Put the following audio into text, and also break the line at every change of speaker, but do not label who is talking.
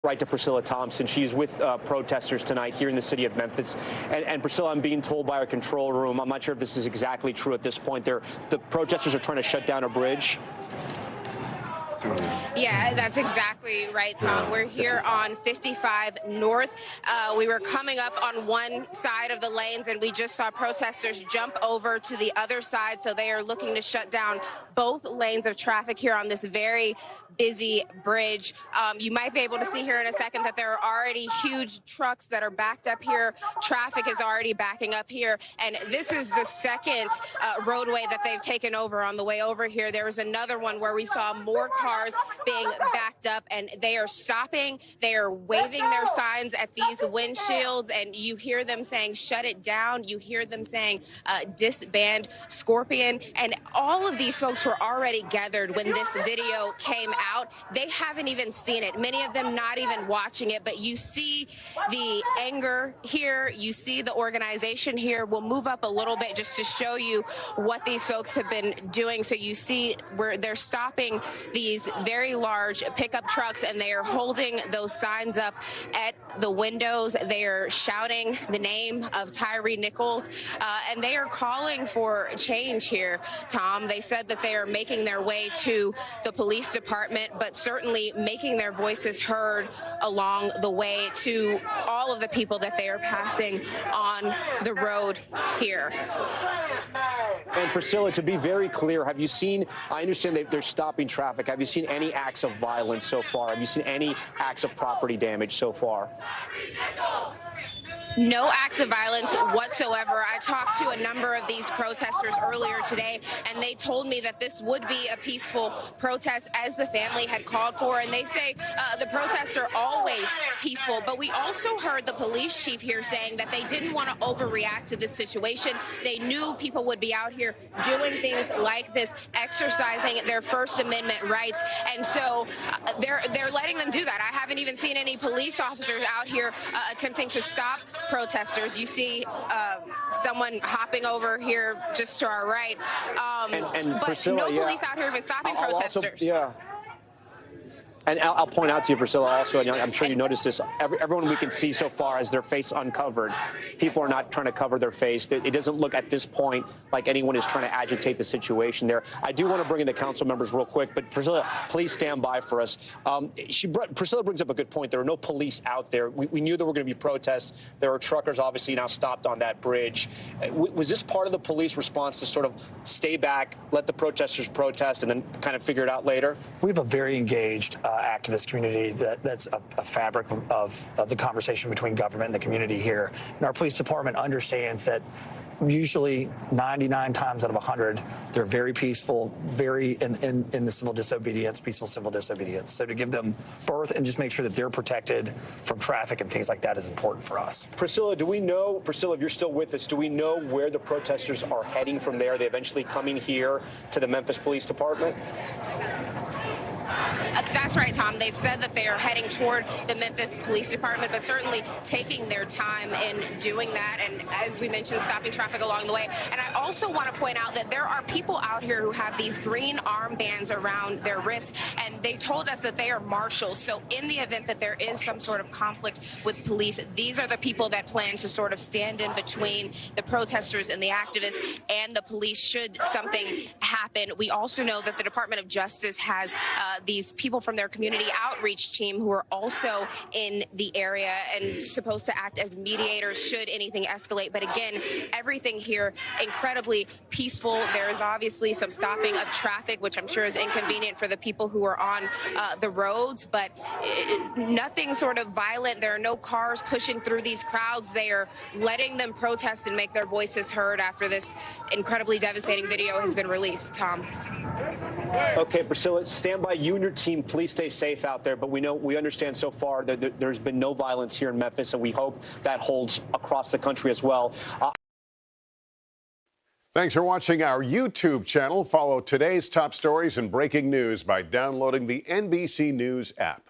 Right to Priscilla Thompson. She's with protesters tonight here in the city of Memphis. And Priscilla, I'm being told by our control room, I'm not sure if this is exactly true at this point. The protesters are trying to shut down a bridge.
Yeah, that's exactly right, Tom. We're here on 55 North. We were coming up on one side of the lanes, and we just saw protesters jump over to the other side. So they are looking to shut down both lanes of traffic here on this very busy bridge. You might be able to see here in a second that there are already huge trucks that are backed up here. Traffic is already backing up here. And this is the second roadway that they've taken over on the way over here. There was another one where we saw more cars being backed up, and they are stopping. They are waving their signs at these windshields, and you hear them saying, shut it down. You hear them saying, disband Scorpion. And all of these folks were already gathered when this video came out. They haven't even seen it. Many of them not even watching it, but you see the anger here. You see the organization here. We'll move up a little bit just to show you what these folks have been doing. So you see where they're stopping these very large pickup trucks, and they are holding those signs up at the windows. They are shouting the name of Tyre Nichols, and they are calling for change here, Tom. They said that they are making their way to the police department, but certainly making their voices heard along the way to all of the people that they are passing on the road here.
And Priscilla, to be very clear, have you seen, I understand that they're stopping traffic. Have you seen any acts of violence so far? Have you seen any acts of property damage so far?
No acts of violence whatsoever. I talked to a number of these protesters earlier today, and they told me that this would be a peaceful protest as the family had called for. And they say the protests are always peaceful. But we also heard the police chief here saying that they didn't want to overreact to this situation. They knew people would be out here doing things like this, exercising their First Amendment rights. And so they're letting them do that. I haven't even seen any police officers out here attempting to stop protesters. You see someone hopping over here just to our right. But
Priscilla,
no police out here have been stopping protesters.
And I'll point out to you, Priscilla, also, and I'm sure you noticed this, everyone we can see so far has their face uncovered. People are not trying to cover their face. It doesn't look at this point like anyone is trying to agitate the situation there. I do want to bring in the council members real quick, but Priscilla, please stand by for us. Priscilla brings up a good point. There are no police out there. We knew there were going to be protests. There are truckers obviously now stopped on that bridge. Was this part of the police response to sort of stay back, let the protesters protest, and then kind of figure it out later?
We have a very engaged activist community that's a fabric of the conversation between government and the community here. And our police department understands that usually 99 times out of 100, they're very peaceful, very in the civil disobedience, peaceful civil disobedience. So to give them birth and just make sure that they're protected from traffic and things like that is important for us.
Priscilla, do we know, Priscilla, if you're still with us, do we know where the protesters are heading from there? Are they eventually coming here to the Memphis Police Department?
That's right, Tom. They've said that they are heading toward the Memphis Police Department, but certainly taking their time in doing that. And as we mentioned, stopping traffic along the way. And I also want to point out that there are people out here who have these green armbands around their wrists, and they told us that they are marshals. So in the event that there is some sort of conflict with police, these are the people that plan to sort of stand in between the protesters and the activists and the police should something happen. We also know that the Department of Justice has these people from their community outreach team who are also in the area and supposed to act as mediators should anything escalate. But again, everything here incredibly peaceful. There is obviously some stopping of traffic, which I'm sure is inconvenient for the people who are on the roads, but nothing sort of violent. There are no cars pushing through these crowds. They are letting them protest and make their voices heard after this incredibly devastating video has been released. Tom.
Okay, Priscilla, stand by. You and your team, please stay safe out there. But we understand so far that there's been no violence here in Memphis, and we hope that holds across the country as well.
Thanks for watching our YouTube channel. Follow today's top stories and breaking news by downloading the NBC News app.